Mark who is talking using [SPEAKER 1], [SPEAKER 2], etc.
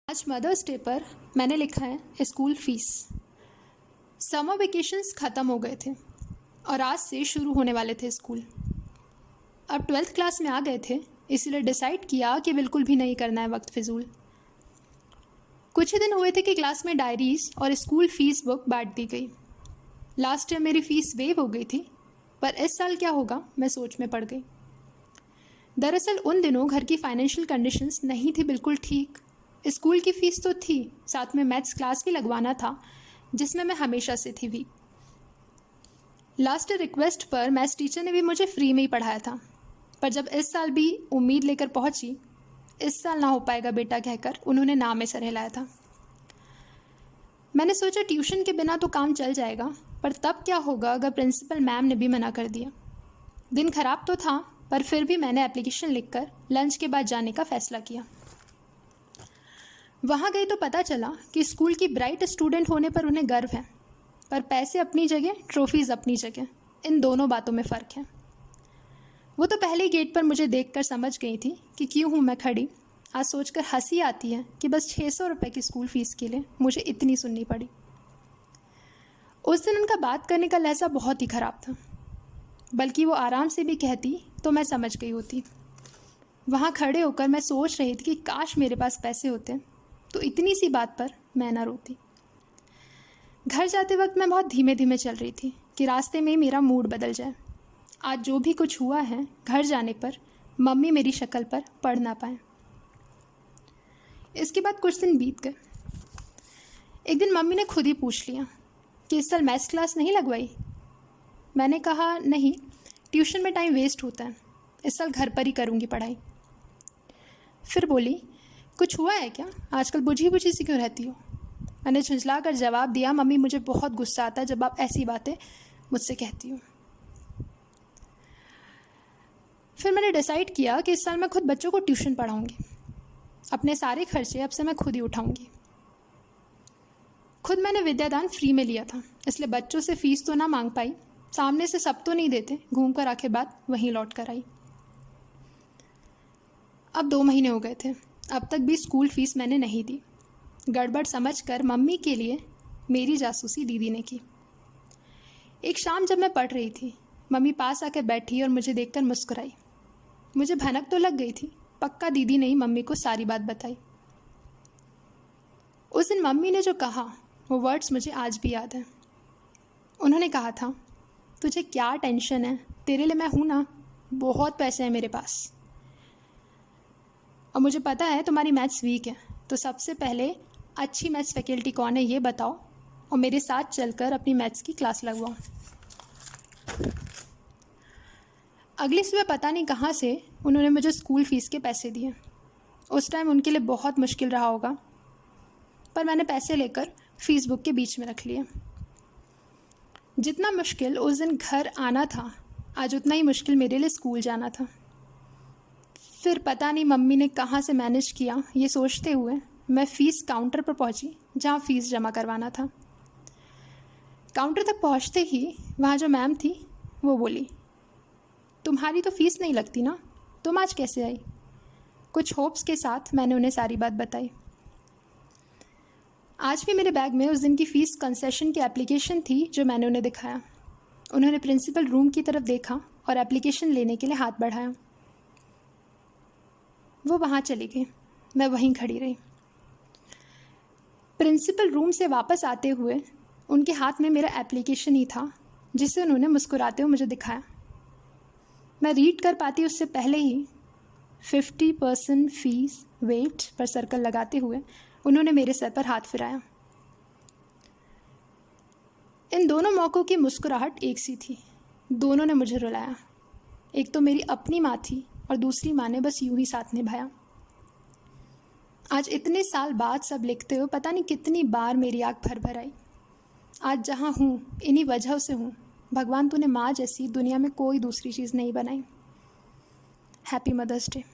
[SPEAKER 1] आज mother's day पर मैंने लिखा है स्कूल फीस। समर वेकेशंस ख़त्म हो गए थे और आज से शुरू होने वाले थे स्कूल। अब 12th क्लास में आ गए थे, इसीलिए डिसाइड किया कि बिल्कुल भी नहीं करना है वक्त फिजूल। कुछ ही दिन हुए थे कि क्लास में डायरीज और स्कूल फीस बुक बांट दी गई। लास्ट ईयर मेरी फ़ीस वेव हो गई थी, पर इस साल क्या होगा मैं सोच में पड़ गई। दरअसल उन दिनों घर की फाइनेंशियल कंडीशंस नहीं थी बिल्कुल ठीक। स्कूल की फ़ीस तो थी, साथ में मैथ्स क्लास भी लगवाना था जिसमें मैं हमेशा से थी वीक। लास्ट रिक्वेस्ट पर मैथ्स टीचर ने भी मुझे फ्री में ही पढ़ाया था, पर जब इस साल भी उम्मीद लेकर पहुंची, इस साल ना हो पाएगा बेटा कहकर उन्होंने ना में सर हिलाया था। मैंने सोचा ट्यूशन के बिना तो काम चल जाएगा, पर तब क्या होगा अगर प्रिंसिपल मैम ने भी मना कर दिया। दिन खराब तो था, पर फिर भी मैंने एप्लीकेशन लिखकर लंच के बाद जाने का फ़ैसला किया। वहाँ गई तो पता चला कि स्कूल की ब्राइट स्टूडेंट होने पर उन्हें गर्व है, पर पैसे अपनी जगह, ट्रॉफीज़ अपनी जगह, इन दोनों बातों में फ़र्क है। वो तो पहले ही गेट पर मुझे देखकर समझ गई थी कि क्यों हूँ मैं खड़ी। आज सोचकर हंसी आती है कि बस 600 रुपये की स्कूल फ़ीस के लिए मुझे इतनी सुननी पड़ी। उस दिन उनका बात करने का लहजा बहुत ही ख़राब था, बल्कि वो आराम से भी कहती तो मैं समझ गई होती। वहाँ खड़े होकर मैं सोच रही थी कि काश मेरे पास पैसे होते तो इतनी सी बात पर मैं ना रोती। घर जाते वक्त मैं बहुत धीमे धीमे चल रही थी कि रास्ते में मेरा मूड बदल जाए। आज जो भी कुछ हुआ है, घर जाने पर मम्मी मेरी शक्ल पर पढ़ ना पाए। इसके बाद कुछ दिन बीत गए। एक दिन मम्मी ने खुद ही पूछ लिया कि इस साल मैथ्स क्लास नहीं लगवाई। मैंने कहा नहीं, ट्यूशन में टाइम वेस्ट होता है, इस साल घर पर ही करूँगी पढ़ाई। फिर बोली, कुछ हुआ है क्या, आजकल बुझी बुझी सी क्यों रहती हो। मैंने झुंझला कर जवाब दिया, मम्मी मुझे बहुत गुस्सा आता है जब आप ऐसी बातें मुझसे कहती हो। फिर मैंने डिसाइड किया कि इस साल मैं खुद बच्चों को ट्यूशन पढ़ाऊँगी। अपने सारे खर्चे अब से मैं खुद ही उठाऊँगी। खुद मैंने विद्यादान फ्री में लिया था, इसलिए बच्चों से फ़ीस तो ना मांग पाई, सामने से सब तो नहीं देते, घूम कर आखिर बात वहीं लौट कर आई। अब 2 महीने हो गए थे, अब तक भी स्कूल फ़ीस मैंने नहीं दी। गड़बड़ समझकर मम्मी के लिए मेरी जासूसी दीदी ने की। एक शाम जब मैं पढ़ रही थी, मम्मी पास आकर बैठी और मुझे देखकर मुस्कुराई। मुझे भनक तो लग गई थी, पक्का दीदी ने ही मम्मी को सारी बात बताई। उस दिन मम्मी ने जो कहा वो वर्ड्स मुझे आज भी याद है। उन्होंने कहा था, तुझे क्या टेंशन है, तेरे लिए मैं हूँ ना, बहुत पैसे हैं मेरे पास। और मुझे पता है तुम्हारी मैथ्स वीक है, तो सबसे पहले अच्छी मैथ्स फैकल्टी कौन है ये बताओ और मेरे साथ चलकर अपनी मैथ्स की क्लास लगवाओ। अगली सुबह पता नहीं कहाँ से उन्होंने मुझे स्कूल फ़ीस के पैसे दिए। उस टाइम उनके लिए बहुत मुश्किल रहा होगा, पर मैंने पैसे लेकर फ़ीस बुक के बीच में रख लिए। जितना मुश्किल उस दिन घर आना था, आज उतना ही मुश्किल मेरे लिए स्कूल जाना था। फिर पता नहीं मम्मी ने कहाँ से मैनेज किया, ये सोचते हुए मैं फ़ीस काउंटर पर पहुँची जहाँ फ़ीस जमा करवाना था। काउंटर तक पहुँचते ही वहाँ जो मैम थी वो बोली, तुम्हारी तो फ़ीस नहीं लगती ना, तुम आज कैसे आई। कुछ होप्स के साथ मैंने उन्हें सारी बात बताई। आज भी मेरे बैग में उस दिन की फ़ीस कंसेशन की एप्लीकेशन थी जो मैंने उन्हें दिखाया। उन्होंने प्रिंसिपल रूम की तरफ देखा और एप्लीकेशन लेने के लिए हाथ बढ़ाया। वो वहाँ चली गई, मैं वहीं खड़ी रही। प्रिंसिपल रूम से वापस आते हुए उनके हाथ में मेरा एप्लीकेशन ही था, जिसे उन्होंने मुस्कुराते हुए मुझे दिखाया। मैं रीड कर पाती उससे पहले ही 50% फ़ीस वेट पर सर्कल लगाते हुए उन्होंने मेरे सर पर हाथ फिराया। इन दोनों मौक़ों की मुस्कुराहट एक सी थी, दोनों ने मुझे रुलाया। एक तो मेरी अपनी माँ थी और दूसरी माँ ने बस यूं ही साथ निभाया। आज इतने साल बाद सब लिखते हुए पता नहीं कितनी बार मेरी आँख भर भर आई। आज जहाँ हूँ इन्हीं वजह से हूँ। भगवान तूने माँ जैसी दुनिया में कोई दूसरी चीज़ नहीं बनाई। Happy mother's day.